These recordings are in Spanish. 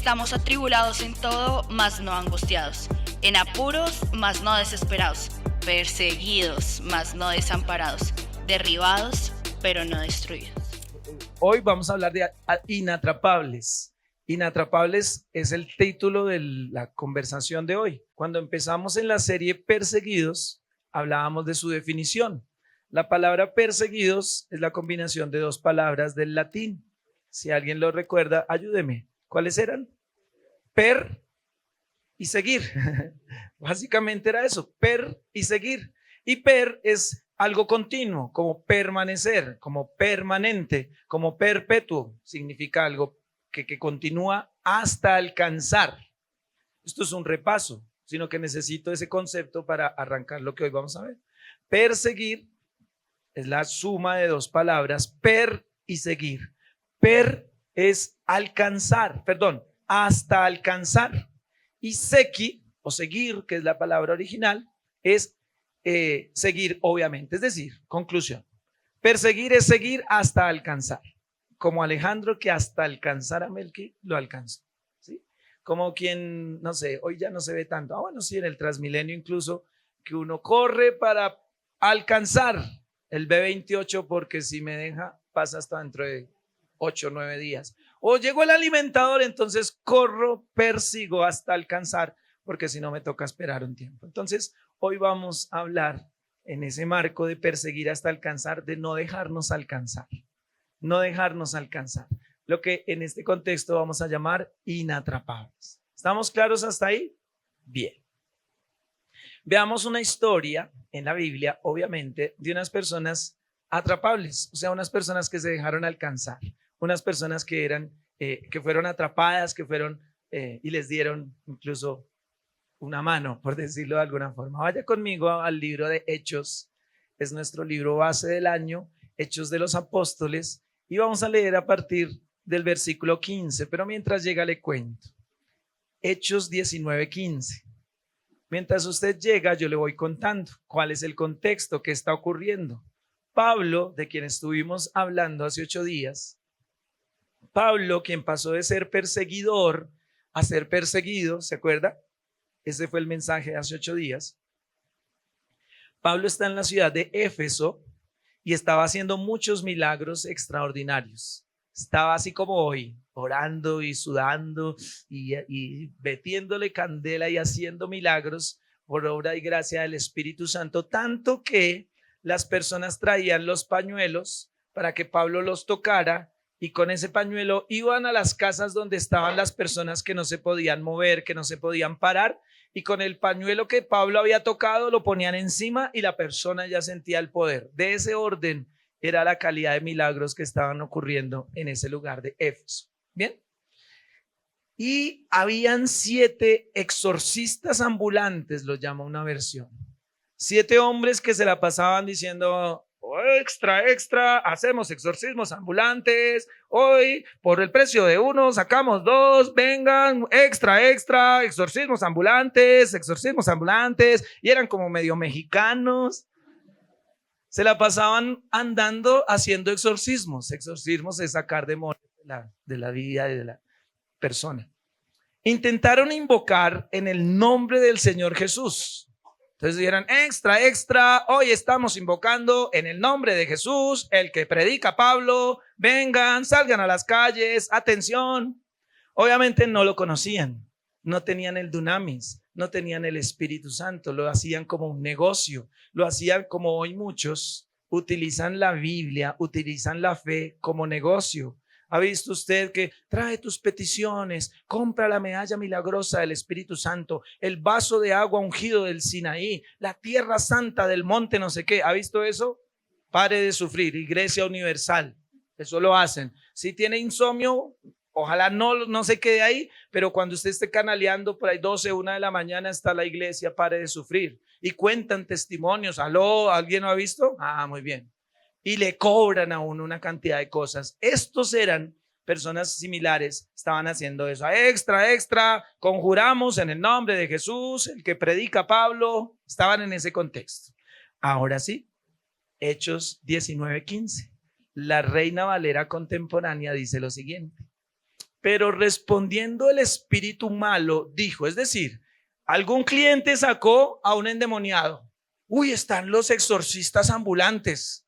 Estamos atribulados en todo, mas no angustiados, en apuros, mas no desesperados, perseguidos, mas no desamparados, derribados, pero no destruidos. Hoy vamos a hablar de inatrapables. Inatrapables es el título de la conversación de hoy. Cuando empezamos en la serie Perseguidos, hablábamos de su definición. La palabra perseguidos es la combinación de dos palabras del latín. Si alguien lo recuerda, ayúdeme. ¿Cuáles eran? Per y seguir. Básicamente era eso, per y seguir. Y per es algo continuo, como permanecer, como permanente, como perpetuo. Significa algo que continúa hasta alcanzar. Esto es un repaso, sino que necesito ese concepto para arrancar lo que hoy vamos a ver. Perseguir es la suma de dos palabras, per y seguir. Per es alcanzar, hasta alcanzar. Y sequi, o seguir, que es la palabra original, es seguir, obviamente. Es decir, conclusión. Perseguir es seguir hasta alcanzar. Como Alejandro, que hasta alcanzar a Melqui lo alcanzó. ¿Sí? Como quien, no sé, hoy ya no se ve tanto. Bueno, sí, en el Transmilenio incluso, que uno corre para alcanzar el B28, porque si me deja, pasa hasta dentro de 8 o 9 días. O llegó el alimentador, entonces corro, persigo hasta alcanzar, porque si no me toca esperar un tiempo. Entonces, hoy vamos a hablar en ese marco de perseguir hasta alcanzar, de no dejarnos alcanzar. No dejarnos alcanzar. Lo que en este contexto vamos a llamar inatrapables. ¿Estamos claros hasta ahí? Bien. Veamos una historia en la Biblia, obviamente, de unas personas atrapables, o sea, unas personas que se dejaron alcanzar, unas personas que fueron atrapadas, que fueron y les dieron incluso una mano, por decirlo de alguna forma. Vaya conmigo al libro de Hechos, es nuestro libro base del año, Hechos de los Apóstoles, y vamos a leer a partir del versículo 15, pero mientras llega le cuento. Hechos 19:15. Mientras usted llega, yo le voy contando cuál es el contexto que está ocurriendo. Pablo, de quien estuvimos hablando hace 8 días, Pablo, quien pasó de ser perseguidor a ser perseguido, ¿se acuerda? Ese fue el mensaje de hace 8 días. Pablo está en la ciudad de Éfeso y estaba haciendo muchos milagros extraordinarios. Estaba así como hoy, orando y sudando y metiéndole candela y haciendo milagros por obra y gracia del Espíritu Santo, tanto que las personas traían los pañuelos para que Pablo los tocara, y con ese pañuelo iban a las casas donde estaban las personas que no se podían mover, que no se podían parar, y con el pañuelo que Pablo había tocado lo ponían encima y la persona ya sentía el poder. De ese orden era la calidad de milagros que estaban ocurriendo en ese lugar de Éfeso. Bien. Y habían 7 exorcistas ambulantes, lo llama una versión. 7 hombres que se la pasaban diciendo: extra, extra, hacemos exorcismos ambulantes, hoy por el precio de 1 sacamos 2, vengan, extra, extra, exorcismos ambulantes, y eran como medio mexicanos. Se la pasaban andando haciendo exorcismos. Exorcismos es sacar demonios de la vida de la persona. Intentaron invocar en el nombre del Señor Jesús. Entonces dijeron: extra, extra, hoy estamos invocando en el nombre de Jesús, el que predica Pablo, vengan, salgan a las calles, atención. Obviamente no lo conocían, no tenían el dunamis, no tenían el Espíritu Santo, lo hacían como un negocio, lo hacían como hoy muchos utilizan la Biblia, utilizan la fe como negocio. ¿Ha visto usted que trae tus peticiones, compra la medalla milagrosa del Espíritu Santo, el vaso de agua ungido del Sinaí, la tierra santa del monte no sé qué? ¿Ha visto eso? Pare de sufrir, Iglesia Universal, eso lo hacen. Si tiene insomnio, ojalá no se quede ahí, pero cuando usted esté canaleando por ahí 12, 1 de la mañana está la iglesia, pare de sufrir. Y cuentan testimonios. ¿Aló? ¿Alguien lo ha visto? Ah, muy bien. Y le cobran a uno una cantidad de cosas. Estos eran personas similares, estaban haciendo eso. Extra, extra, conjuramos en el nombre de Jesús, el que predica Pablo. Estaban en ese contexto. Ahora sí, Hechos 19:15. La Reina Valera contemporánea dice lo siguiente: Pero respondiendo el espíritu malo, dijo, es decir, algún cliente sacó a un endemoniado. Uy, están los exorcistas ambulantes.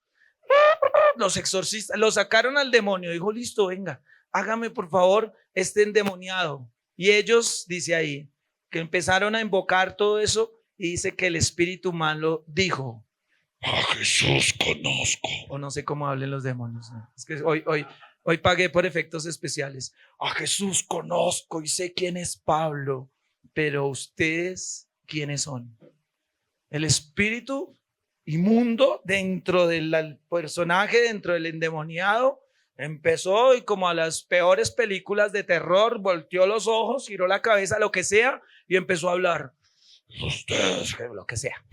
Los exorcistas, lo sacaron al demonio. Dijo, listo, venga, hágame por favor este endemoniado. Y ellos, dice ahí, que empezaron a invocar todo eso y dice que el espíritu malo dijo, a Jesús conozco. O no sé cómo hablen los demonios. ¿No? Es que hoy pagué por efectos especiales. A Jesús conozco y sé quién es Pablo, pero ustedes, ¿quiénes son? El espíritu inmundo dentro del personaje, dentro del endemoniado, empezó y como a las peores películas de terror, volteó los ojos, giró la cabeza, lo que sea, y empezó a hablar. Ustedes, lo que sea.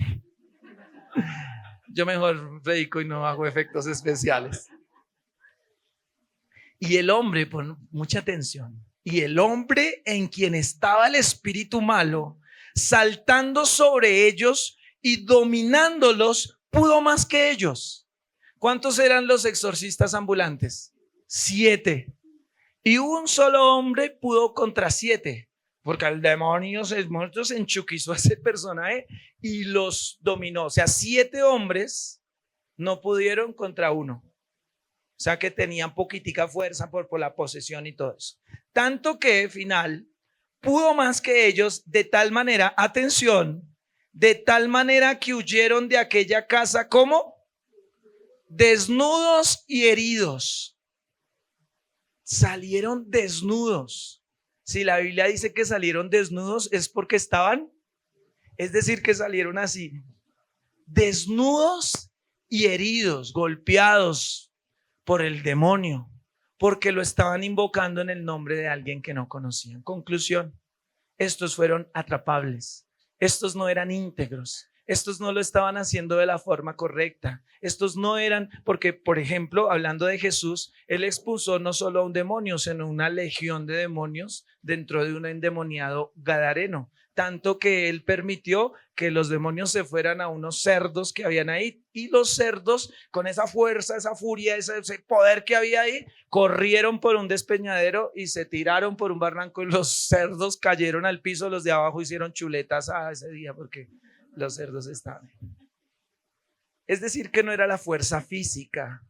Yo mejor predico y no hago efectos especiales. Y el hombre, pon mucha atención, y el hombre en quien estaba el espíritu malo, saltando sobre ellos y dominándolos, pudo más que ellos. ¿Cuántos eran los exorcistas ambulantes? 7. Y un solo hombre pudo contra 7, porque el demonio se enchuquizó a ese personaje y los dominó. O sea, 7 hombres no pudieron contra uno. O sea, que tenían poquitica fuerza por la posesión y todo eso. Tanto que, final, pudo más que ellos de tal manera, atención, de tal manera que huyeron de aquella casa, ¿cómo? Desnudos y heridos. Salieron desnudos. Si la Biblia dice que salieron desnudos es porque estaban, es decir, que salieron así, desnudos y heridos, golpeados por el demonio, porque lo estaban invocando en el nombre de alguien que no conocían. Conclusión, estos fueron atrapables, estos no eran íntegros, estos no lo estaban haciendo de la forma correcta, estos no eran, porque por ejemplo, hablando de Jesús, él expulsó no solo a un demonio, sino una legión de demonios dentro de un endemoniado gadareno, tanto que él permitió que los demonios se fueran a unos cerdos que habían ahí, y los cerdos con esa fuerza, esa furia, ese poder que había ahí, corrieron por un despeñadero y se tiraron por un barranco y los cerdos cayeron al piso, los de abajo hicieron chuletas ese día porque los cerdos estaban. Es decir, que no era la fuerza física,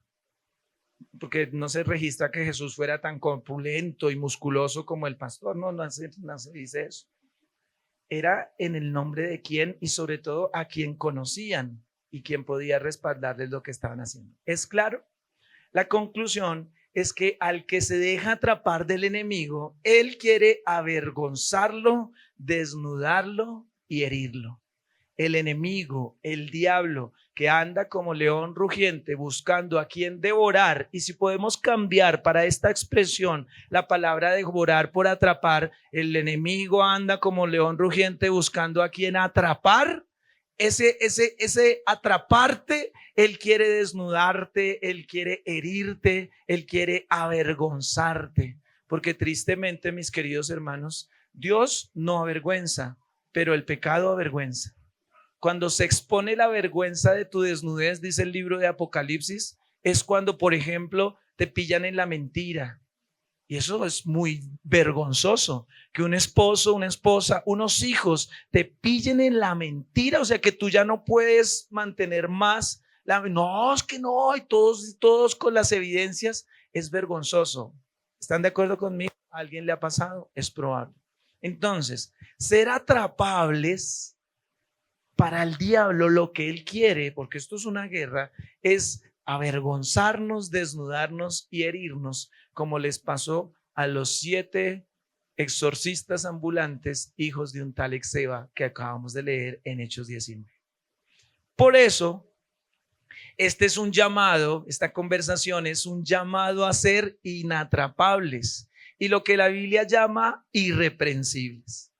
porque no se registra que Jesús fuera tan corpulento y musculoso como el pastor, no se dice eso. Era en el nombre de quién y sobre todo a quien conocían y quien podía respaldarles lo que estaban haciendo. ¿Es claro? La conclusión es que al que se deja atrapar del enemigo, él quiere avergonzarlo, desnudarlo y herirlo. El enemigo, el diablo, que anda como león rugiente buscando a quien devorar, y si podemos cambiar para esta expresión la palabra devorar por atrapar, el enemigo anda como león rugiente buscando a quien atrapar. Ese atraparte, él quiere desnudarte, él quiere herirte, él quiere avergonzarte, porque tristemente, mis queridos hermanos, Dios no avergüenza, pero el pecado avergüenza. Cuando se expone la vergüenza de tu desnudez, dice el libro de Apocalipsis, es cuando, por ejemplo, te pillan en la mentira. Y eso es muy vergonzoso, que un esposo, una esposa, unos hijos te pillen en la mentira, o sea que tú ya no puedes mantener más. No, es que no, y todos con las evidencias, es vergonzoso. ¿Están de acuerdo conmigo? ¿A alguien le ha pasado? Es probable. Entonces, ser atrapables para el diablo, lo que él quiere, porque esto es una guerra, es avergonzarnos, desnudarnos y herirnos, como les pasó a los 7 exorcistas ambulantes, hijos de un tal Exeba, que acabamos de leer en Hechos 19. Por eso, este es un llamado, esta conversación es un llamado a ser inatrapables, y lo que la Biblia llama irreprensibles.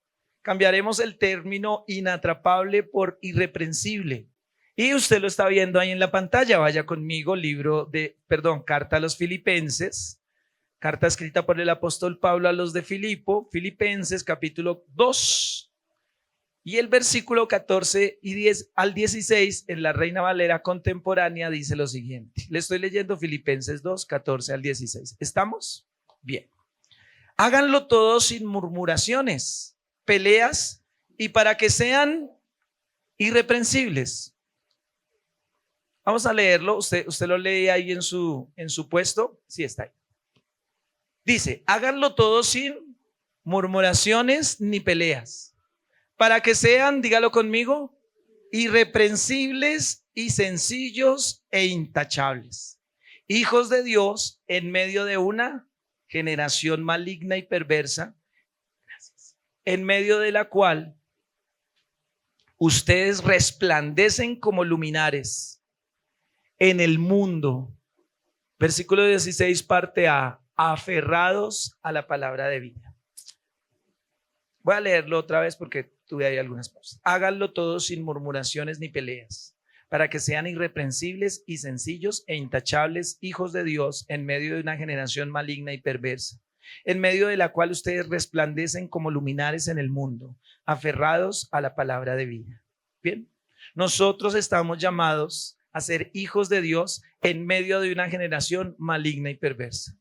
Cambiaremos el término inatrapable por irreprensible. Y usted lo está viendo ahí en la pantalla. Vaya conmigo, carta a los Filipenses, carta escrita por el apóstol Pablo a los de Filipo, Filipenses capítulo 2 y el versículo 14 y 10 al 16 en la Reina Valera contemporánea dice lo siguiente. Le estoy leyendo Filipenses 2, 14 al 16. ¿Estamos? Bien. Háganlo todo sin murmuraciones, peleas y para que sean irreprensibles. Vamos a leerlo. Usted lo lee ahí en su puesto. Sí, está ahí. Dice, háganlo todo sin murmuraciones ni peleas, para que sean, dígalo conmigo, irreprensibles y sencillos e intachables, hijos de Dios en medio de una generación maligna y perversa, en medio de la cual ustedes resplandecen como luminares en el mundo. Versículo 16, parte A, aferrados a la palabra de vida. Voy a leerlo otra vez porque tuve ahí algunas pausas. Háganlo todo sin murmuraciones ni peleas, para que sean irreprensibles y sencillos e intachables, hijos de Dios en medio de una generación maligna y perversa, en medio de la cual ustedes resplandecen como luminares en el mundo, aferrados a la palabra de vida. Bien, nosotros estamos llamados a ser hijos de Dios en medio de una generación maligna y perversa.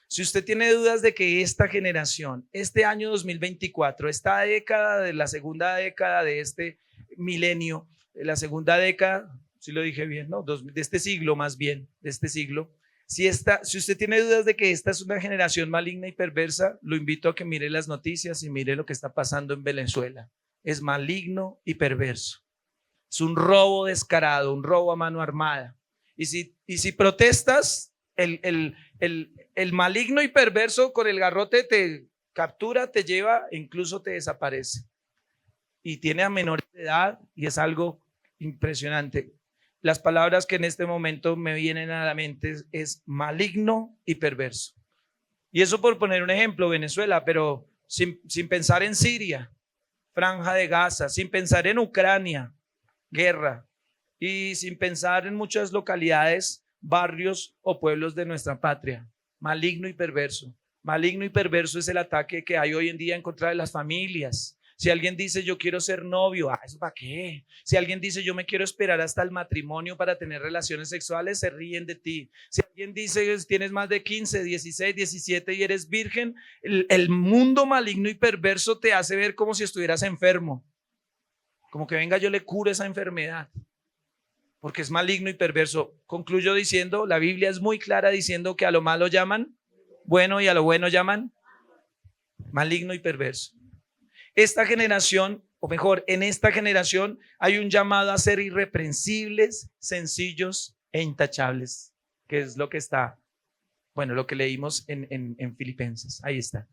Si usted tiene dudas de que esta generación, este año 2024, esta década de la segunda década de este milenio, la segunda década, si lo dije bien, ¿no? De este siglo más bien, de este siglo. Si usted tiene dudas de que esta es una generación maligna y perversa, lo invito a que mire las noticias y mire lo que está pasando en Venezuela. Es maligno y perverso. Es un robo descarado, un robo a mano armada. Y si protestas, el maligno y perverso con el garrote te captura, te lleva e incluso te desaparece. Y tiene a menores de edad y es algo impresionante. Las palabras que en este momento me vienen a la mente es maligno y perverso. Y eso por poner un ejemplo, Venezuela, pero sin pensar en Siria, Franja de Gaza, sin pensar en Ucrania, guerra, y sin pensar en muchas localidades, barrios o pueblos de nuestra patria. Maligno y perverso. Maligno y perverso es el ataque que hay hoy en día en contra de las familias. Si alguien dice yo quiero ser novio, ¿eso para qué? Si alguien dice yo me quiero esperar hasta el matrimonio para tener relaciones sexuales, se ríen de ti. Si alguien dice tienes más de 15, 16, 17 y eres virgen, el mundo maligno y perverso te hace ver como si estuvieras enfermo. Como que venga yo le curo esa enfermedad. Porque es maligno y perverso. Concluyo diciendo, la Biblia es muy clara diciendo que a lo malo llaman bueno y a lo bueno llaman maligno y perverso. Esta generación, o mejor, en esta generación hay un llamado a ser irreprensibles, sencillos e intachables, que es lo que está, lo que leímos en Filipenses. Ahí está.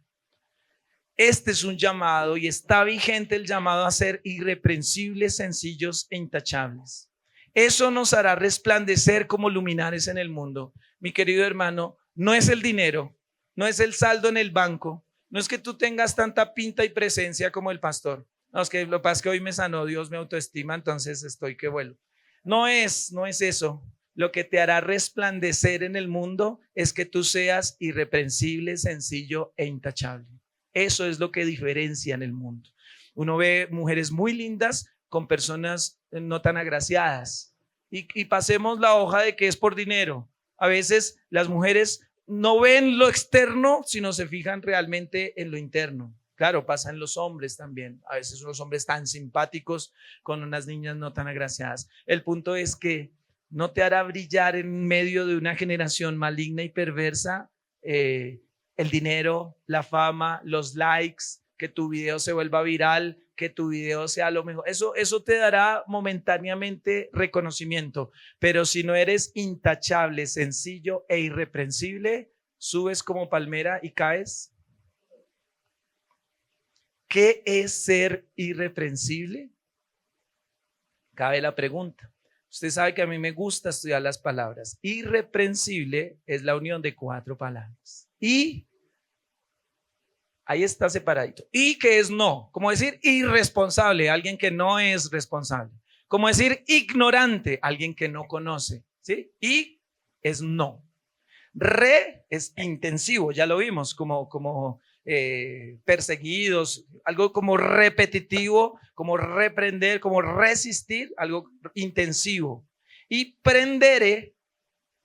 Este es un llamado y está vigente el llamado a ser irreprensibles, sencillos e intachables. Eso nos hará resplandecer como luminares en el mundo. Mi querido hermano, no es el dinero, no es el saldo en el banco, no es que tú tengas tanta pinta y presencia como el pastor. No, es que lo que pasa es que hoy me sanó Dios mi autoestima, entonces estoy que vuelo. No es eso. Lo que te hará resplandecer en el mundo es que tú seas irreprensible, sencillo e intachable. Eso es lo que diferencia en el mundo. Uno ve mujeres muy lindas con personas no tan agraciadas y pasemos la hoja de que es por dinero. A veces las mujeres no ven lo externo, sino se fijan realmente en lo interno. Claro, pasa en los hombres también. A veces unos hombres tan simpáticos con unas niñas no tan agraciadas. El punto es que no te hará brillar en medio de una generación maligna y perversa el dinero, la fama, los likes, que tu video se vuelva viral, que tu video sea lo mejor. Eso te dará momentáneamente reconocimiento, pero si no eres intachable, sencillo e irreprensible, subes como palmera y caes. ¿Qué es ser irreprensible? Cabe la pregunta. Usted sabe que a mí me gusta estudiar las palabras. Irreprensible es la unión de 4 palabras. Y ahí está separadito. Y que es no, como decir irresponsable, alguien que no es responsable. Como decir ignorante, alguien que no conoce, ¿sí? Y es no. Re es intensivo, ya lo vimos, como perseguidos, algo como repetitivo, como reprender, como resistir, algo intensivo. Y prendere,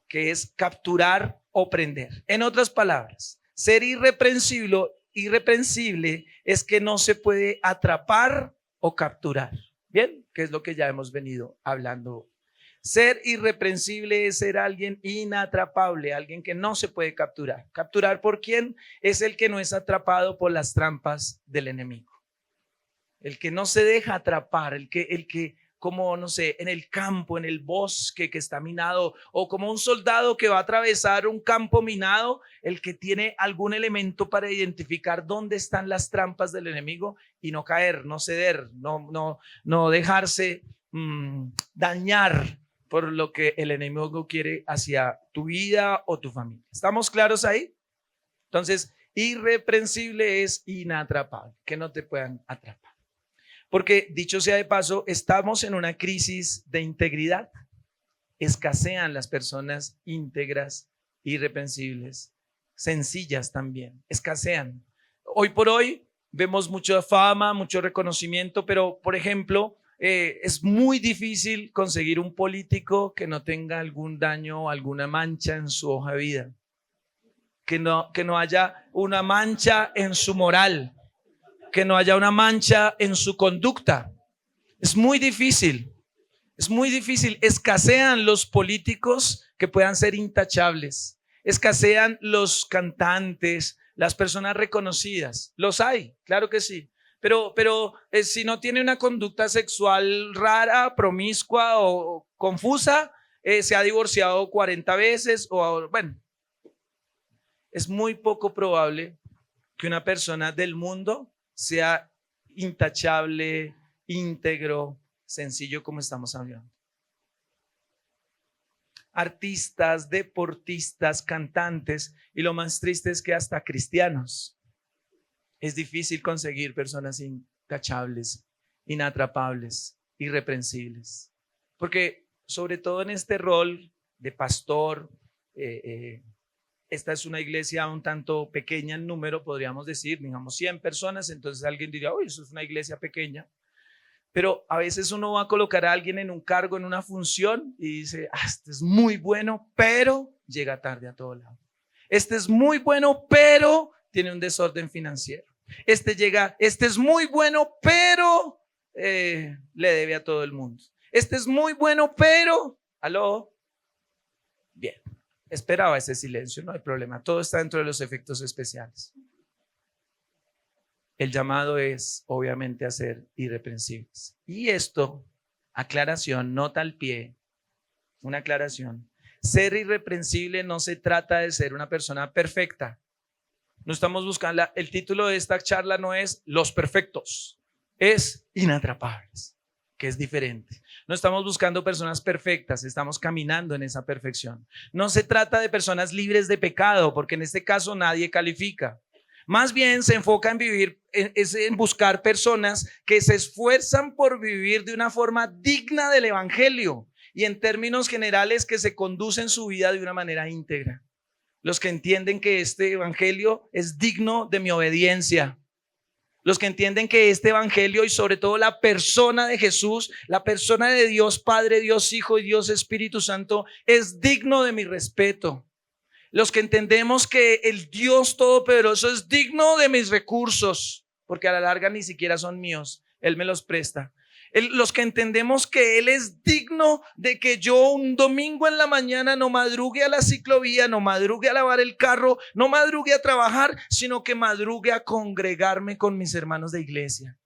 que es capturar o prender. En otras palabras, Ser irreprensible es que no se puede atrapar o capturar. Bien, que es lo que ya hemos venido hablando. Ser irreprensible es ser alguien inatrapable, alguien que no se puede capturar. ¿Capturar por quién? Es el que no es atrapado por las trampas del enemigo. El que no se deja atrapar, el que como, no sé, en el campo, en el bosque que está minado, o como un soldado que va a atravesar un campo minado, el que tiene algún elemento para identificar dónde están las trampas del enemigo y no caer, no ceder, no dejarse dañar por lo que el enemigo quiere hacia tu vida o tu familia. ¿Estamos claros ahí? Entonces, irreprensible es inatrapable, que no te puedan atrapar. Porque, dicho sea de paso, estamos en una crisis de integridad. Escasean las personas íntegras, irreprensibles, sencillas también. Escasean. Hoy por hoy vemos mucha fama, mucho reconocimiento, pero, por ejemplo, es muy difícil conseguir un político que no tenga algún daño o alguna mancha en su hoja de vida. Que no haya una mancha en su moral, que no haya una mancha en su conducta. Es muy difícil, escasean los políticos que puedan ser intachables, escasean los cantantes, las personas reconocidas. Los hay, claro que sí, pero si no tiene una conducta sexual rara, promiscua o confusa, se ha divorciado 40 veces o bueno, es muy poco probable que una persona del mundo sea intachable, íntegro, sencillo como estamos hablando. Artistas, deportistas, cantantes y lo más triste es que hasta cristianos. Es difícil conseguir personas intachables, inatrapables, irreprensibles. Porque sobre todo en este rol de pastor, esta es una iglesia un tanto pequeña en número, podríamos decir, digamos 100 personas, entonces alguien diría, uy, eso es una iglesia pequeña. Pero a veces uno va a colocar a alguien en un cargo, en una función y dice, este es muy bueno, pero llega tarde a todo lado. Este es muy bueno, pero tiene un desorden financiero. Este es muy bueno, pero le debe a todo el mundo. Este es muy bueno, pero, ¿aló? Bien. Esperaba ese silencio, no hay problema. Todo está dentro de los efectos especiales. El llamado es, obviamente, a ser irreprensibles. Y esto, aclaración, nota al pie, una aclaración. Ser irreprensible no se trata de ser una persona perfecta. No estamos buscando, el título de esta charla no es Los Perfectos, es Inatrapables, que es diferente. No estamos buscando personas perfectas, estamos caminando en esa perfección. No se trata de personas libres de pecado, porque en este caso nadie califica. Más bien se enfoca en buscar personas que se esfuerzan por vivir de una forma digna del evangelio y en términos generales que se conducen su vida de una manera íntegra. Los que entienden que este evangelio es digno de mi obediencia. Los que entienden que este evangelio y sobre todo la persona de Jesús, la persona de Dios Padre, Dios Hijo y Dios Espíritu Santo es digno de mi respeto. Los que entendemos que el Dios Todopoderoso es digno de mis recursos, porque a la larga ni siquiera son míos, Él me los presta. Los que entendemos que Él es digno de que yo un domingo en la mañana no madrugue a la ciclovía, no madrugue a lavar el carro, no madrugue a trabajar, sino que madrugue a congregarme con mis hermanos de iglesia.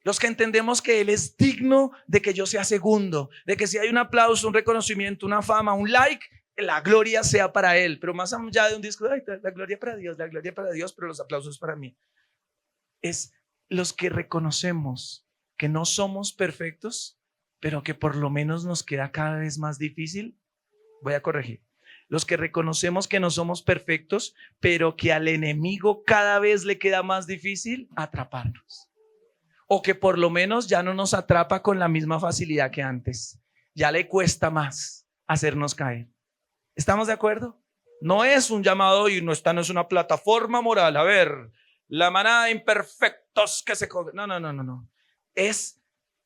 Los que entendemos que Él es digno de que yo sea segundo, de que si hay un aplauso, un reconocimiento, una fama, un like, la gloria sea para Él. Pero más allá de un disco, la gloria para Dios, pero los aplausos para mí. Es los que reconocemos que no somos perfectos, pero que por lo menos nos queda cada vez más difícil. Voy a corregir. Los que reconocemos que no somos perfectos, pero que al enemigo cada vez le queda más difícil atraparnos. O que por lo menos ya no nos atrapa con la misma facilidad que antes. Ya le cuesta más hacernos caer. ¿Estamos de acuerdo? No es un llamado y esta no es una plataforma moral. A ver, la manada de imperfectos que se... No.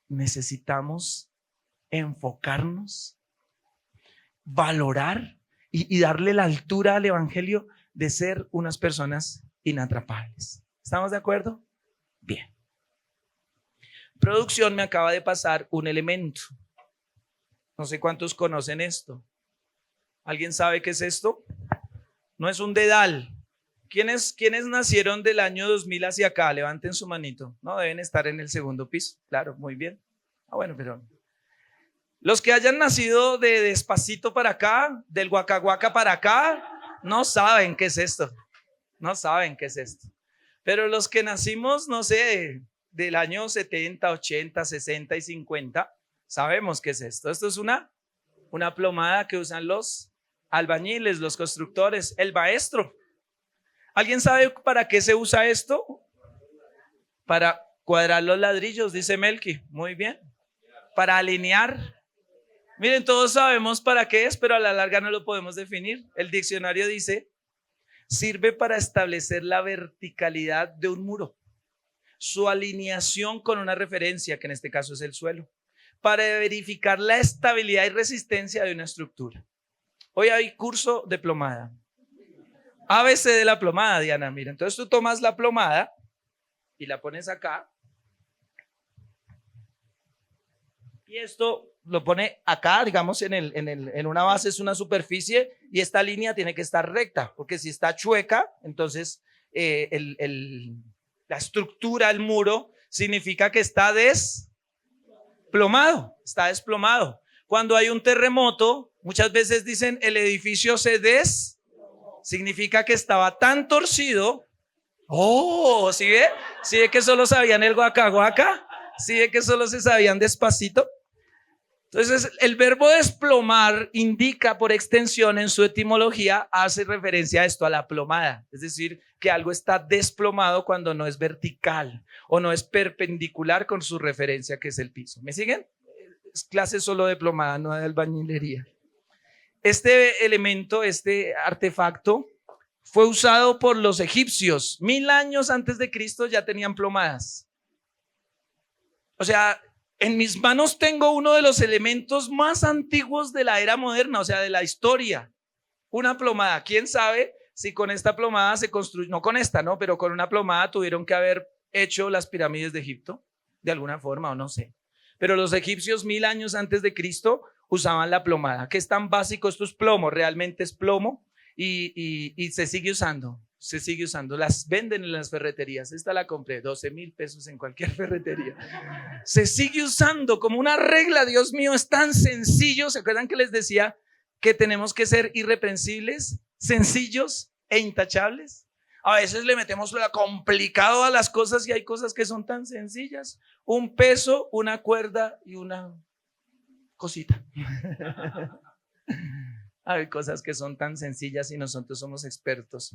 Necesitamos enfocarnos, valorar y darle la altura al evangelio de ser unas personas inatrapables. ¿Estamos de acuerdo? Bien. Producción me acaba de pasar un elemento. No sé cuántos conocen esto. ¿Alguien sabe qué es esto? No es un dedal. ¿Quiénes nacieron del año 2000 hacia acá? Levanten su manito. No, deben estar en el segundo piso. Claro, muy bien. Bueno, pero los que hayan nacido de Despacito para acá, del Waka Waka para acá, no saben qué es esto. No saben qué es esto. Pero los que nacimos, no sé, del año 70, 80, 60 y 50, sabemos qué es esto. Esto es una plomada que usan los albañiles, los constructores, el maestro. ¿Alguien sabe para qué se usa esto? Para cuadrar los ladrillos, dice Melqui. Muy bien. Para alinear. Miren, todos sabemos para qué es, pero a la larga no lo podemos definir. El diccionario dice, sirve para establecer la verticalidad de un muro, su alineación con una referencia, que en este caso es el suelo, para verificar la estabilidad y resistencia de una estructura. Hoy hay curso de plomada. ABC de la plomada, Diana. Mira, entonces tú tomas la plomada y la pones acá. Y esto lo pone acá, digamos, en una base, es una superficie, y esta línea tiene que estar recta, porque si está chueca, entonces la estructura, el muro, significa que está desplomado, Cuando hay un terremoto, muchas veces dicen el edificio significa que estaba tan torcido. ¿Sí ve? ¿Sí ve que solo sabían el Waka Waka? ¿Sí ve que solo se sabían Despacito? Entonces, el verbo desplomar indica por extensión en su etimología, hace referencia a esto, a la plomada. Es decir, que algo está desplomado cuando no es vertical o no es perpendicular con su referencia, que es el piso. ¿Me siguen? Es clase solo de plomada, no de albañilería. Este elemento, este artefacto, fue usado por los egipcios. 1000 años antes de Cristo ya tenían plomadas. O sea, en mis manos tengo uno de los elementos más antiguos de la era moderna, o sea, de la historia. Una plomada. ¿Quién sabe si con esta plomada se construyó? No con esta, ¿no? Pero con una plomada tuvieron que haber hecho las pirámides de Egipto, de alguna forma, o no sé. Pero los egipcios 1000 años antes de Cristo usaban la plomada. ¿Qué es tan básico? Esto es plomo, realmente es plomo y se sigue usando. Las venden en las ferreterías. Esta la compré, 12,000 pesos en cualquier ferretería. Se sigue usando como una regla. Dios mío, es tan sencillo. ¿Se acuerdan que les decía que tenemos que ser irreprensibles, sencillos e intachables? A veces le metemos lo complicado a las cosas y hay cosas que son tan sencillas. Un peso, una cuerda y una cosita. Hay cosas que son tan sencillas y nosotros somos expertos.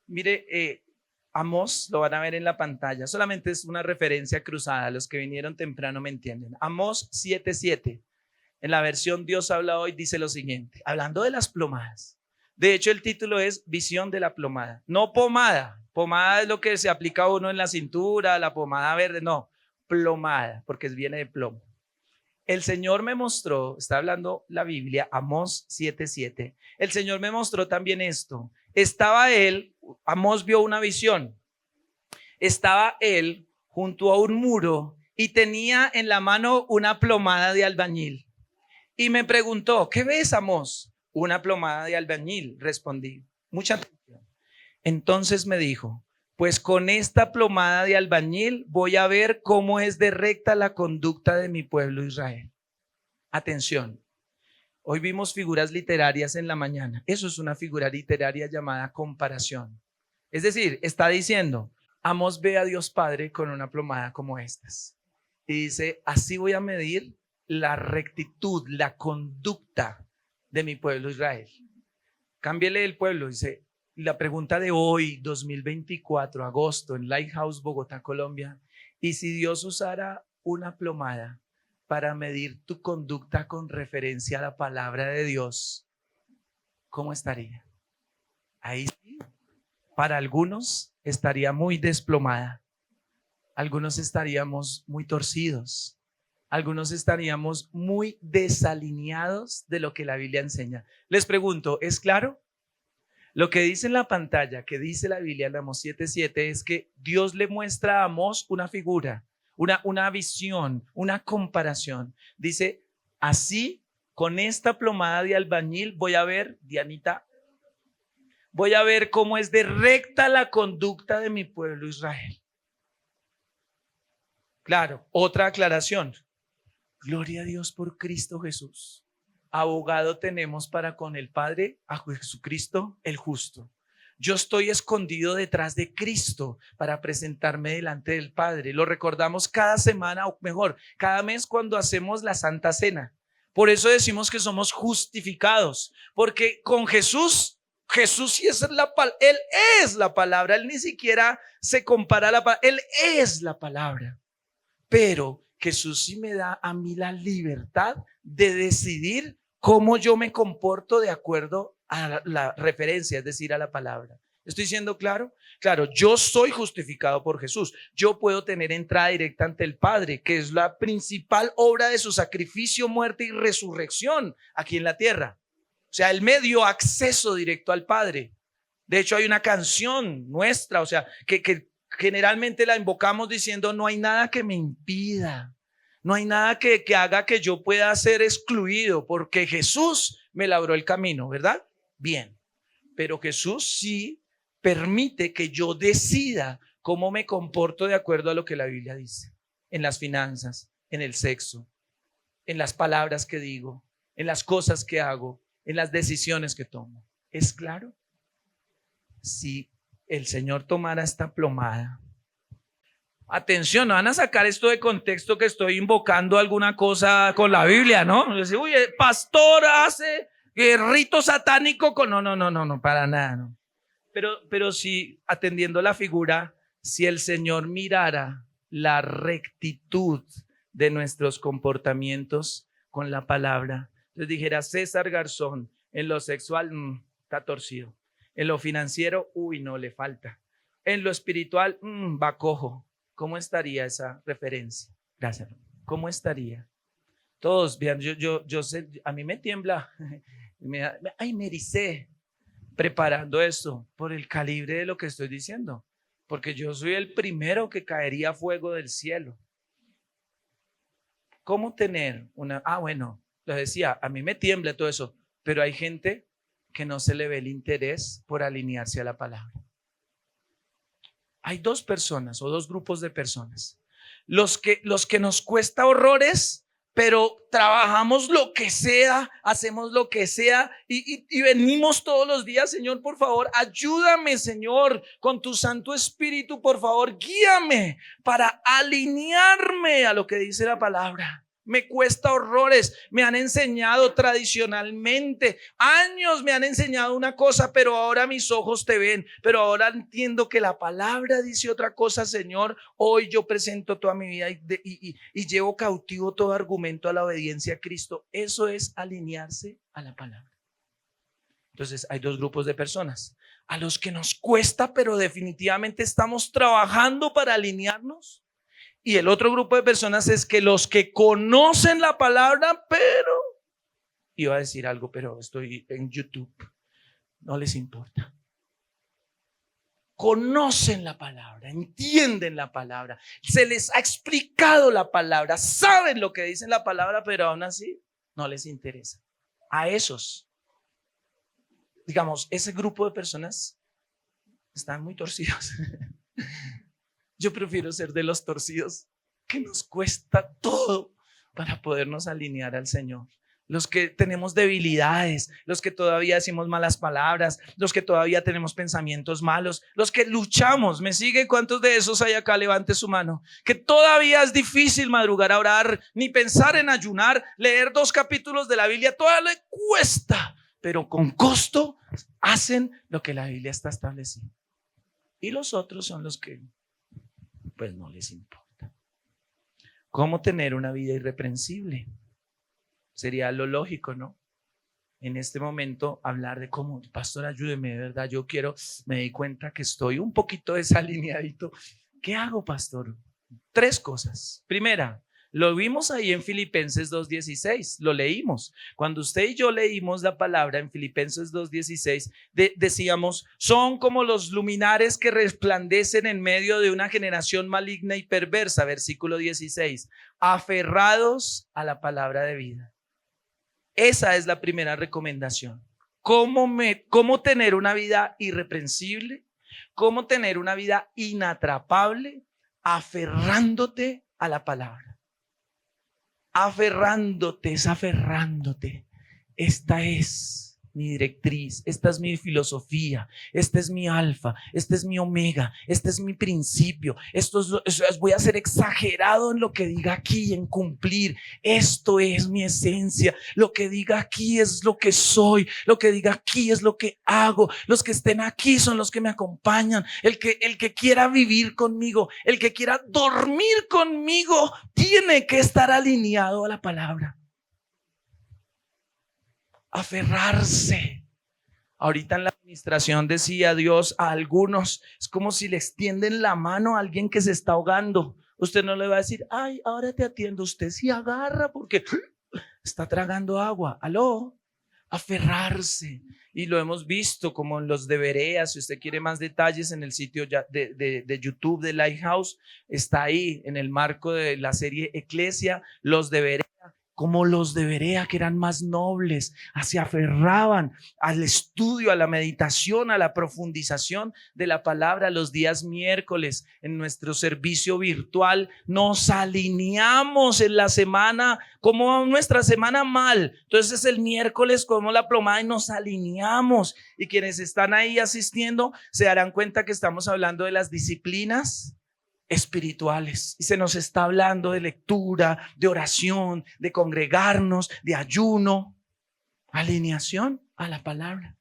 Mire, Amós, lo van a ver en la pantalla, solamente es una referencia cruzada, los que vinieron temprano me entienden. Amós 7:7, en la versión Dios habla hoy, dice lo siguiente, hablando de las plomadas. De hecho, el título es Visión de la plomada, no pomada. Pomada es lo que se aplica a uno en la cintura, la pomada verde, no, plomada, porque viene de plomo. El Señor me mostró, está hablando la Biblia, Amós 7:7. El Señor me mostró también esto. Estaba él, Amós vio una visión. Estaba él junto a un muro y tenía en la mano una plomada de albañil. Y me preguntó, ¿qué ves, Amós? Una plomada de albañil, respondí. Mucha atención. Entonces me dijo, pues con esta plomada de albañil voy a ver cómo es de recta la conducta de mi pueblo Israel. Atención, hoy vimos figuras literarias en la mañana. Eso es una figura literaria llamada comparación. Es decir, está diciendo, Amós ve a Dios Padre con una plomada como estas. Y dice, así voy a medir la rectitud, la conducta de mi pueblo Israel. Cámbiele el pueblo, dice. La pregunta de hoy, 2024, agosto, en Lighthouse, Bogotá, Colombia. ¿Y si Dios usara una plomada para medir tu conducta con referencia a la palabra de Dios? ¿Cómo estaría? Ahí sí, para algunos estaría muy desplomada. Algunos estaríamos muy torcidos. Algunos estaríamos muy desalineados de lo que la Biblia enseña. Les pregunto, ¿es claro? Lo que dice en la pantalla, que dice la Biblia en Amós 7:7, es que Dios le muestra a Amós una figura, una visión, una comparación. Dice, así, con esta plomada de albañil voy a ver, Dianita, voy a ver cómo es de recta la conducta de mi pueblo Israel. Claro, otra aclaración. Gloria a Dios por Cristo Jesús. Abogado tenemos para con el Padre, a Jesucristo el justo. Yo estoy escondido detrás de Cristo para presentarme delante del Padre. Lo recordamos cada semana, o mejor, cada mes cuando hacemos la Santa Cena. Por eso decimos que somos justificados, porque con Jesús sí es Él es la palabra. Él ni siquiera se compara a la palabra, Él es la palabra. Pero Jesús sí me da a mí la libertad de decidir cómo yo me comporto de acuerdo a la referencia, es decir, a la palabra. ¿Estoy siendo claro? Claro, yo soy justificado por Jesús. Yo puedo tener entrada directa ante el Padre, que es la principal obra de su sacrificio, muerte y resurrección aquí en la tierra. O sea, Él me dio acceso directo al Padre. De hecho, hay una canción nuestra, o sea, que generalmente la invocamos diciendo, no hay nada que me impida. No hay nada que haga que yo pueda ser excluido, porque Jesús me labró el camino, ¿verdad? Bien, pero Jesús sí permite que yo decida cómo me comporto de acuerdo a lo que la Biblia dice, en las finanzas, en el sexo, en las palabras que digo, en las cosas que hago, en las decisiones que tomo. ¿Es claro? Si el Señor tomara esta plomada, atención, no van a sacar esto de contexto que estoy invocando alguna cosa con la Biblia, ¿no? Decir, uy, el pastor hace rito satánico con... No, para nada, no. Pero si, atendiendo la figura, si el Señor mirara la rectitud de nuestros comportamientos con la palabra, entonces dijera, César Garzón, en lo sexual, está torcido. En lo financiero, no, le falta. En lo espiritual, va cojo. ¿Cómo estaría esa referencia? Gracias. ¿Cómo estaría? Todos, vean, yo sé, a mí me tiembla, me ericé preparando esto por el calibre de lo que estoy diciendo, porque yo soy el primero que caería fuego del cielo. ¿Cómo tener una? Bueno, lo decía, a mí me tiembla todo eso, pero hay gente que no se le ve el interés por alinearse a la palabra. Hay dos personas o dos grupos de personas. Los que nos cuesta horrores, pero trabajamos lo que sea, hacemos lo que sea y venimos todos los días, Señor, por favor, ayúdame, Señor, con tu Santo Espíritu, por favor, guíame para alinearme a lo que dice la palabra. Me cuesta horrores, me han enseñado tradicionalmente, años me han enseñado una cosa, pero ahora mis ojos te ven, pero ahora entiendo que la palabra dice otra cosa, Señor. Hoy yo presento toda mi vida y llevo cautivo todo argumento a la obediencia a Cristo. Eso es alinearse a la palabra. Entonces hay dos grupos de personas, a los que nos cuesta, pero definitivamente estamos trabajando para alinearnos. Y el otro grupo de personas es que los que conocen la palabra, pero, iba a decir algo, pero estoy en YouTube, no les importa. Conocen la palabra, entienden la palabra, se les ha explicado la palabra, saben lo que dice la palabra, pero aún así no les interesa. A esos, digamos, ese grupo de personas están muy torcidos. Yo prefiero ser de los torcidos, que nos cuesta todo para podernos alinear al Señor. Los que tenemos debilidades, los que todavía decimos malas palabras, los que todavía tenemos pensamientos malos, los que luchamos. ¿Me sigue? ¿Cuántos de esos hay acá? Levante su mano. Que todavía es difícil madrugar a orar, ni pensar en ayunar, leer 2 capítulos de la Biblia, todavía le cuesta, pero con costo hacen lo que la Biblia está estableciendo. Y los otros son los que pues no les importa. ¿Cómo tener una vida irreprensible? Sería lo lógico, ¿no? En este momento hablar de cómo, pastor, ayúdeme, de verdad, me di cuenta que estoy un poquito desalineadito. ¿Qué hago, pastor? 3 cosas. Primera, Lo vimos ahí en Filipenses 2:16, lo leímos. Cuando usted y yo leímos la palabra en Filipenses 2:16, decíamos, son como los luminares que resplandecen en medio de una generación maligna y perversa, versículo 16, aferrados a la palabra de vida. Esa es la primera recomendación. ¿Cómo tener una vida irreprensible? ¿Cómo tener una vida inatrapable? Aferrándote a la palabra. Aferrándote, es aferrándote. Esta es mi directriz, esta es mi filosofía, este es mi alfa, este es mi omega, este es mi principio. Voy a ser exagerado en lo que diga aquí, en cumplir. Esto es mi esencia. Lo que diga aquí es lo que soy. Lo que diga aquí es lo que hago. Los que estén aquí son los que me acompañan. El que quiera vivir conmigo, el que quiera dormir conmigo, tiene que estar alineado a la palabra. Aferrarse. Ahorita en la administración decía Dios a algunos, es como si le extienden la mano a alguien que se está ahogando. Usted no le va a decir, ay, ahora te atiendo. Usted sí agarra porque está tragando agua. Aló, aferrarse. Y lo hemos visto como en los de Berea. Si usted quiere más detalles, en el sitio de YouTube de Lighthouse, está ahí en el marco de la serie Eclesia, los de Berea. Como los de Berea, que eran más nobles, se aferraban al estudio, a la meditación, a la profundización de la palabra. Los días miércoles en nuestro servicio virtual nos alineamos en la semana, como nuestra semana mal. Entonces el miércoles como la plomada y nos alineamos. Y quienes están ahí asistiendo se darán cuenta que estamos hablando de las disciplinas espirituales y se nos está hablando de lectura, de oración, de congregarnos, de ayuno, alineación a la palabra.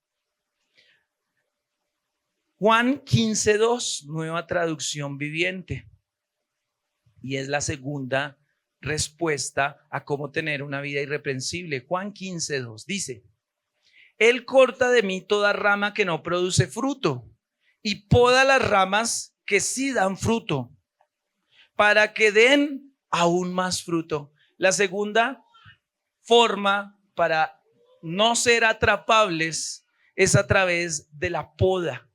Juan 15:2, nueva traducción viviente, y es la segunda respuesta a cómo tener una vida irreprensible. Juan 15:2 dice: Él corta de mí toda rama que no produce fruto y poda las ramas que sí dan fruto, para que den aún más fruto. La segunda forma para no ser atrapables es a través de la poda,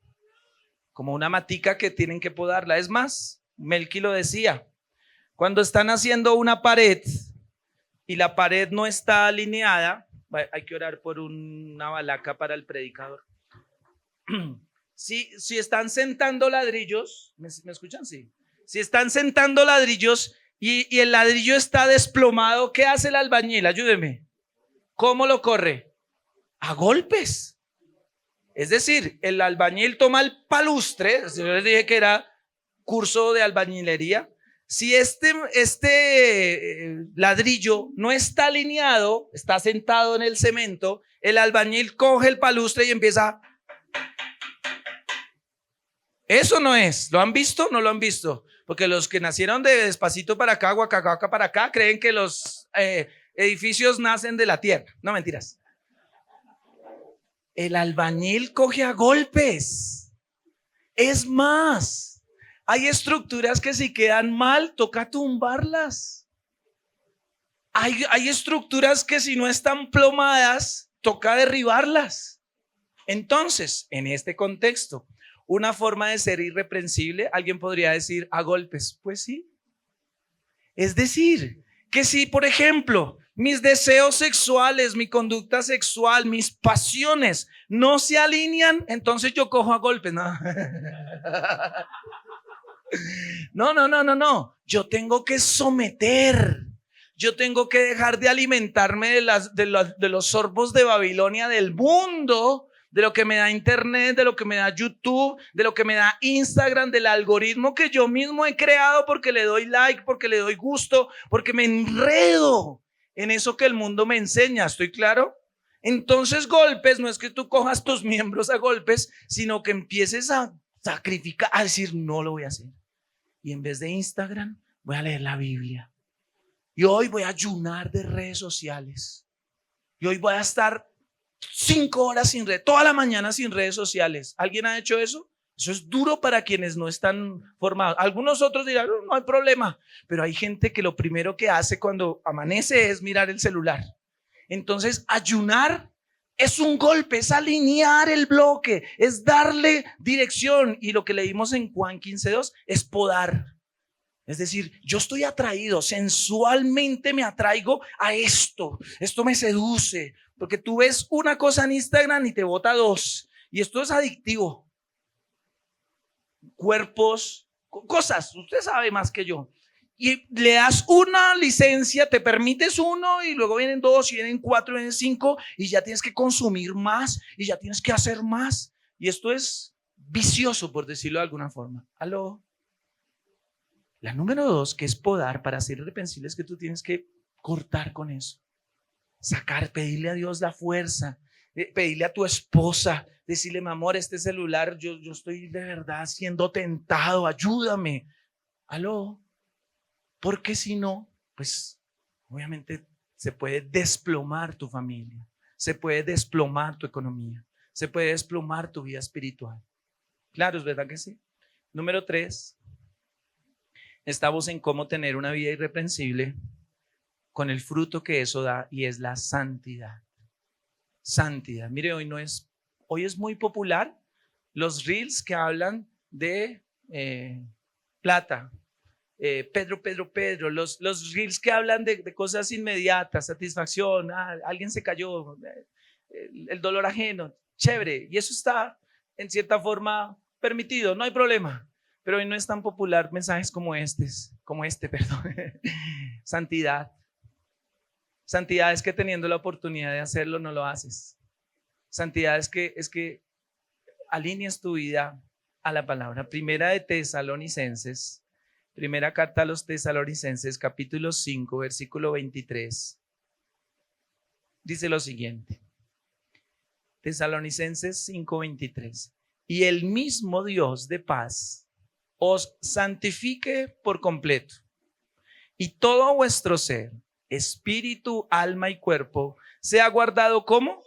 como una matica que tienen que podarla. Es más, Melqui lo decía, cuando están haciendo una pared y la pared no está alineada, hay que orar por una balaca para el predicador. Si están sentando ladrillos, ¿me escuchan? Sí. Si están sentando ladrillos y el ladrillo está desplomado, ¿qué hace el albañil? Ayúdeme. ¿Cómo lo corre? A golpes. Es decir, el albañil toma el palustre, yo les dije que era curso de albañilería. Si este ladrillo no está alineado, está sentado en el cemento, el albañil coge el palustre y empieza. Eso no es. ¿Lo han visto? ¿No lo han visto? Porque los que nacieron de Despacito para acá, Guacacaca para acá, creen que los edificios nacen de la tierra. No, mentiras. El albañil coge a golpes. Es más, hay estructuras que si quedan mal, toca tumbarlas. Hay estructuras que si no están plomadas, toca derribarlas. Entonces, en este contexto, una forma de ser irreprensible, alguien podría decir a golpes. Pues sí. Es decir, que si, por ejemplo, mis deseos sexuales, mi conducta sexual, mis pasiones no se alinean, entonces yo cojo a golpes. No. Yo tengo que someter. Yo tengo que dejar de alimentarme de los sorbos de Babilonia del mundo, de lo que me da internet, de lo que me da YouTube, de lo que me da Instagram, del algoritmo que yo mismo he creado porque le doy like, porque le doy gusto, porque me enredo en eso que el mundo me enseña. ¿Estoy claro? Entonces golpes no es que tú cojas tus miembros a golpes, sino que empieces a sacrificar, a decir no lo voy a hacer. Y en vez de Instagram voy a leer la Biblia. Y hoy voy a ayunar de redes sociales. Y hoy voy a estar 5 horas sin redes, toda la mañana sin redes sociales. ¿Alguien ha hecho eso? Eso es duro para quienes no están formados. Algunos otros dirán, no hay problema, pero hay gente que lo primero que hace cuando amanece es mirar el celular. Entonces, ayunar es un golpe, es alinear el bloque, es darle dirección. Y lo que leímos en Juan 15:2 es podar. Es decir, yo estoy atraído, sensualmente me atraigo a esto. Esto me seduce, porque tú ves una cosa en Instagram y te bota dos. Y esto es adictivo. Cuerpos, cosas, usted sabe más que yo. Y le das una licencia, te permites uno y luego vienen dos, y vienen cuatro, y vienen cinco, y ya tienes que consumir más y ya tienes que hacer más. Y esto es vicioso, por decirlo de alguna forma. ¿Aló? La número 2, que es podar, para ser irreprensible, es que tú tienes que cortar con eso. Sacar, pedirle a Dios la fuerza, pedirle a tu esposa, decirle, mi amor, este celular, yo estoy de verdad siendo tentado, ayúdame. ¿Aló? Porque si no, pues obviamente se puede desplomar tu familia, se puede desplomar tu economía, se puede desplomar tu vida espiritual. Claro, es verdad que sí. Número 3, estamos en cómo tener una vida irreprensible con el fruto que eso da, y es la santidad. Santidad. Mire, hoy es muy popular los reels que hablan de plata. Pedro, los reels que hablan de cosas inmediatas, satisfacción, alguien se cayó, el dolor ajeno, chévere, y eso está en cierta forma permitido, no hay problema, pero hoy no es tan popular mensajes como este, Santidad. Santidad es que teniendo la oportunidad de hacerlo no lo haces. Santidad es que alineas tu vida a la palabra. Primera carta a los Tesalonicenses, capítulo 5, versículo 23. Dice lo siguiente. Tesalonicenses 5:23. Y el mismo Dios de paz os santifique por completo, y todo vuestro ser, espíritu, alma y cuerpo, sea guardado como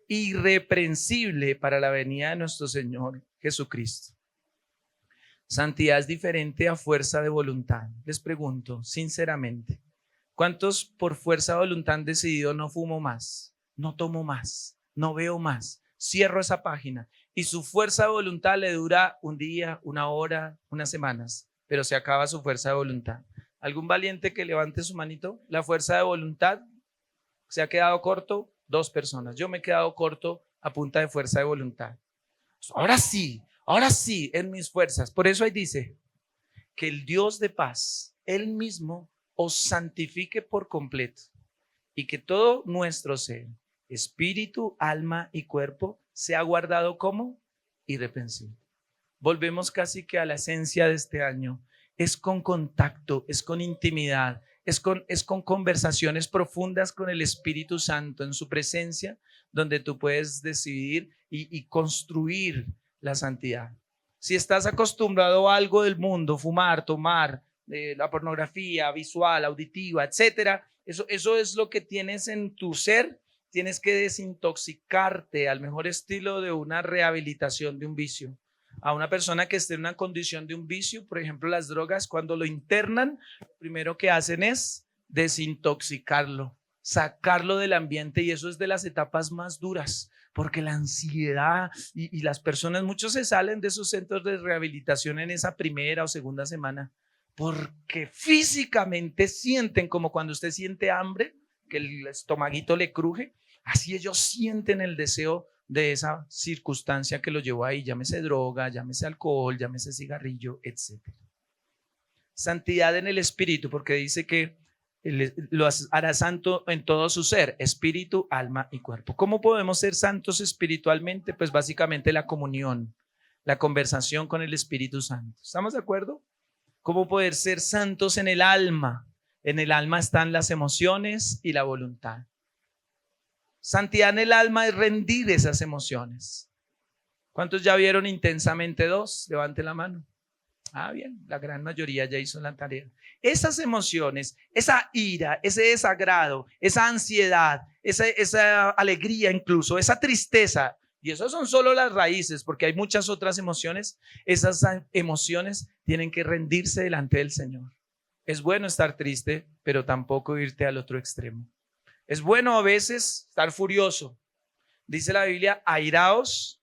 irreprensible para la venida de nuestro Señor Jesucristo. Santidad es diferente a fuerza de voluntad. Les pregunto sinceramente, ¿cuántos por fuerza de voluntad han decidido no fumo más, no tomo más, no veo más, cierro esa página? Y su fuerza de voluntad le dura un día, una hora, unas semanas, pero se acaba su fuerza de voluntad. ¿Algún valiente que levante su manito? La fuerza de voluntad se ha quedado corto, 2 personas. Yo me he quedado corto a punta de fuerza de voluntad. Ahora sí, en mis fuerzas. Por eso ahí dice que el Dios de paz, Él mismo os santifique por completo, y que todo nuestro ser, espíritu, alma y cuerpo, sea guardado como irreprensible. Volvemos casi que a la esencia de este año. Es con contacto, es con intimidad, es con conversaciones profundas con el Espíritu Santo en su presencia, donde tú puedes decidir y construir la santidad. Si estás acostumbrado a algo del mundo, fumar, tomar, la pornografía visual, auditiva, etcétera, eso es lo que tienes en tu ser. Tienes que desintoxicarte al mejor estilo de una rehabilitación de un vicio. A una persona que esté en una condición de un vicio, por ejemplo las drogas, cuando lo internan, lo primero que hacen es desintoxicarlo, sacarlo del ambiente, y eso es de las etapas más duras, porque la ansiedad y las personas, muchos se salen de esos centros de rehabilitación en esa primera o segunda semana, porque físicamente sienten como cuando usted siente hambre, que el estomaguito le cruje. Así ellos sienten el deseo de esa circunstancia que lo llevó ahí, llámese droga, llámese alcohol, llámese cigarrillo, etc. Santidad en el espíritu, porque dice que lo hará santo en todo su ser, espíritu, alma y cuerpo. ¿Cómo podemos ser santos espiritualmente? Pues básicamente la comunión, la conversación con el Espíritu Santo. ¿Estamos de acuerdo? ¿Cómo poder ser santos en el alma? En el alma están las emociones y la voluntad. Santidad en el alma es rendir esas emociones. ¿Cuántos ya vieron Intensamente 2? Levanten la mano. Bien, la gran mayoría ya hizo la tarea. Esas emociones, esa ira, ese desagrado, esa ansiedad, esa alegría incluso, esa tristeza, Y esas son solo las raíces, porque hay muchas otras emociones. Esas emociones tienen que rendirse delante del Señor. Es bueno estar triste, pero tampoco irte al otro extremo. Es bueno a veces estar furioso. Dice la Biblia, airaos,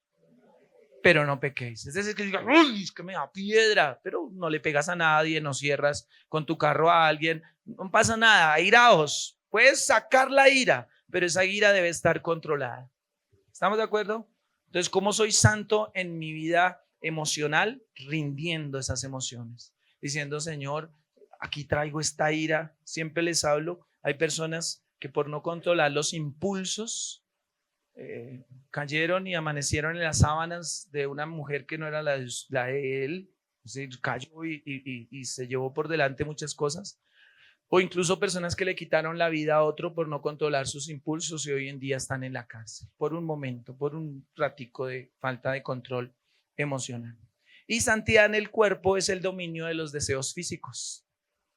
pero no pequéis. Es decir, que digas, uy, es que me da piedra, pero no le pegas a nadie, no cierras con tu carro a alguien, no pasa nada, airaos. Puedes sacar la ira, pero esa ira debe estar controlada. ¿Estamos de acuerdo? Entonces, ¿cómo soy santo en mi vida emocional? Rindiendo esas emociones, diciendo, Señor, aquí traigo esta ira. Siempre les hablo, hay personas que por no controlar los impulsos cayeron y amanecieron en las sábanas de una mujer que no era la de él. Es decir, cayó y se llevó por delante muchas cosas. O incluso personas que le quitaron la vida a otro por no controlar sus impulsos y hoy en día están en la cárcel por un momento, por un ratico de falta de control emocional. Y santidad en el cuerpo es el dominio de los deseos físicos.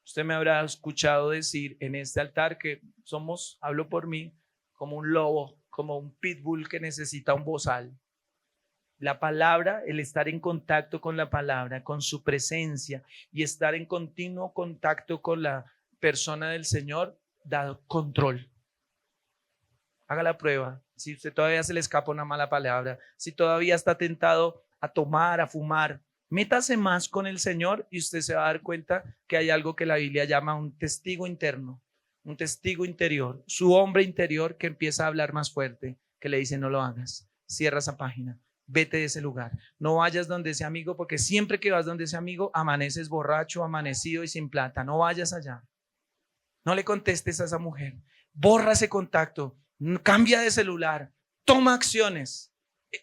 Usted me habrá escuchado decir en este altar que somos, hablo por mí, como un lobo, como un pitbull que necesita un bozal. La palabra, el estar en contacto con la palabra, con su presencia y estar en continuo contacto con la persona del Señor, da control. Haga la prueba. Si usted todavía se le escapa una mala palabra, si todavía está tentado a tomar, a fumar, métase más con el Señor y usted se va a dar cuenta que hay algo que la Biblia llama un testigo interno, un testigo interior, su hombre interior que empieza a hablar más fuerte, que le dice no lo hagas, cierra esa página, vete de ese lugar, no vayas donde ese amigo, porque siempre que vas donde ese amigo amaneces borracho, amanecido y sin plata. No vayas allá, no le contestes a esa mujer, borra ese contacto, cambia de celular, toma acciones.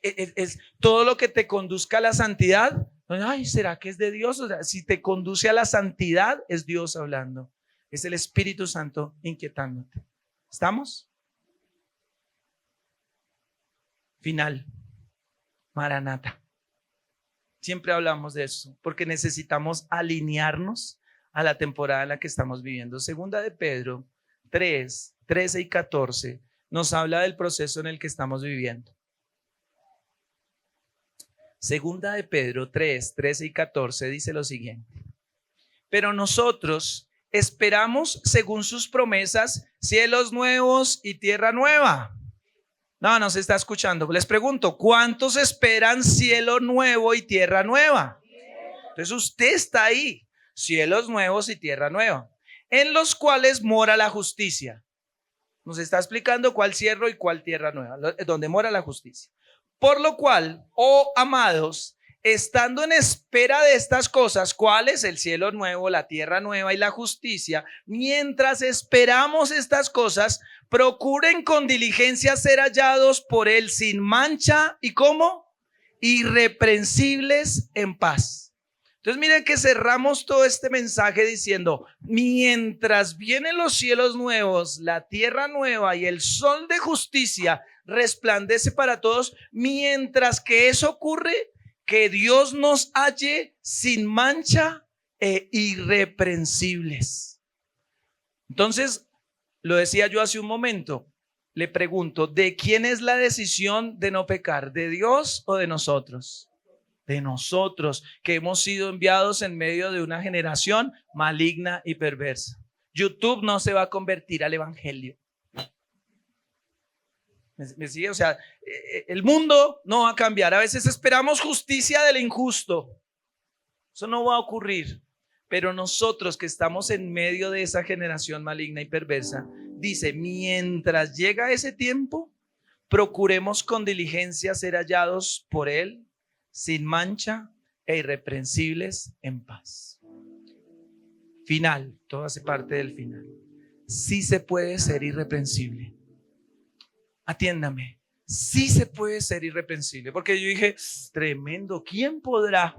Es todo lo que te conduzca a la santidad. Ay, ¿será que es de Dios? O sea, si te conduce a la santidad, es Dios hablando. Es el Espíritu Santo inquietándote. ¿Estamos? Final. Maranata. Siempre hablamos de eso, porque necesitamos alinearnos a la temporada en la que estamos viviendo. Segunda de Pedro 3, 13 y 14 nos habla del proceso en el que estamos viviendo. Segunda de Pedro 3, 13 y 14 dice lo siguiente: pero nosotros esperamos, según sus promesas, cielos nuevos y tierra nueva. No se está escuchando. Les pregunto, ¿cuántos esperan cielo nuevo y tierra nueva? Entonces usted está ahí, cielos nuevos y tierra nueva, en los cuales mora la justicia. Nos está explicando cuál cielo y cuál tierra nueva, donde mora la justicia. Por lo cual, oh amados, estando en espera de estas cosas, ¿cuáles? El cielo nuevo, la tierra nueva y la justicia. Mientras esperamos estas cosas, procuren con diligencia ser hallados por él sin mancha y ¿cómo? Irreprensibles en paz. Entonces miren que cerramos todo este mensaje diciendo, mientras vienen los cielos nuevos, la tierra nueva y el sol de justicia resplandece para todos, mientras que eso ocurre, que Dios nos halle sin mancha e irreprensibles. Entonces, lo decía yo hace un momento, le pregunto, ¿de quién es la decisión de no pecar? ¿De Dios o de nosotros? De nosotros, que hemos sido enviados en medio de una generación maligna y perversa. YouTube no se va a convertir al evangelio. ¿Me sigue? O sea, el mundo no va a cambiar. A veces esperamos justicia del injusto. Eso no va a ocurrir. Pero nosotros que estamos en medio de esa generación maligna y perversa, dice, mientras llega ese tiempo, procuremos con diligencia ser hallados por él sin mancha e irreprensibles en paz. Final, todo hace parte del final. Sí se puede ser irreprensible. Atiéndame, sí se puede ser irreprensible, porque yo dije, tremendo, ¿quién podrá?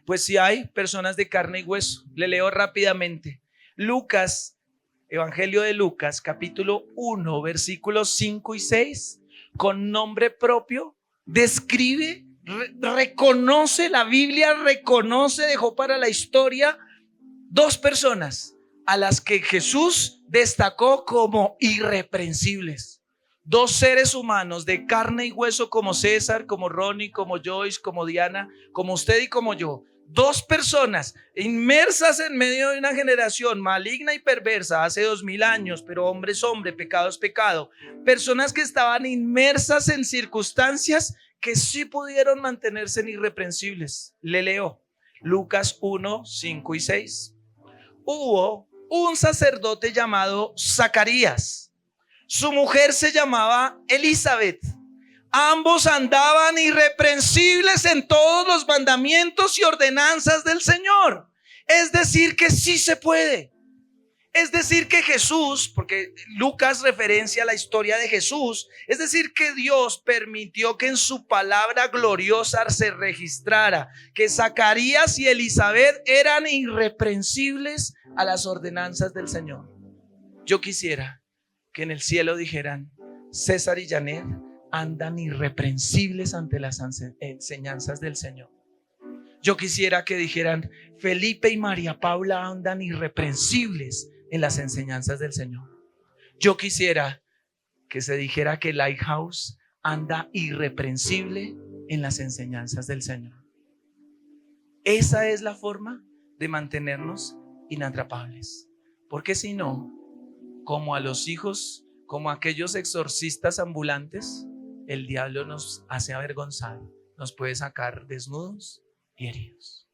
Pues sí hay personas de carne y hueso. Le leo rápidamente. Lucas, Evangelio de Lucas, capítulo 1, versículos 5 y 6, con nombre propio, describe, reconoce, la Biblia reconoce, dejó para la historia dos personas a las que Jesús destacó como irreprensibles. Dos seres humanos de carne y hueso como César, como Ronnie, como Joyce, como Diana, como usted y como yo. Dos personas inmersas en medio de una generación maligna y perversa hace 2000 años, pero hombre es hombre, pecado es pecado. Personas que estaban inmersas en circunstancias que sí pudieron mantenerse irreprensibles. Le leo Lucas 1, 5 y 6. Hubo un sacerdote llamado Zacarías. Su mujer se llamaba Elizabeth. Ambos andaban irreprensibles en todos los mandamientos y ordenanzas del Señor. Es decir, que sí se puede. Es decir, que Jesús, porque Lucas referencia a la historia de Jesús, es decir, que Dios permitió que en su palabra gloriosa se registrara que Zacarías y Elizabeth eran irreprensibles a las ordenanzas del Señor. Yo quisiera que en el cielo dijeran: César y Janet andan irreprensibles ante las enseñanzas del Señor. Yo quisiera que dijeran: Felipe y María Paula andan irreprensibles en las enseñanzas del Señor. Yo quisiera que se dijera que Lighthouse anda irreprensible en las enseñanzas del Señor. Esa es la forma de mantenernos inatrapables. Porque si no, como a los hijos, como a aquellos exorcistas ambulantes, el diablo nos hace avergonzar, nos puede sacar desnudos y heridos.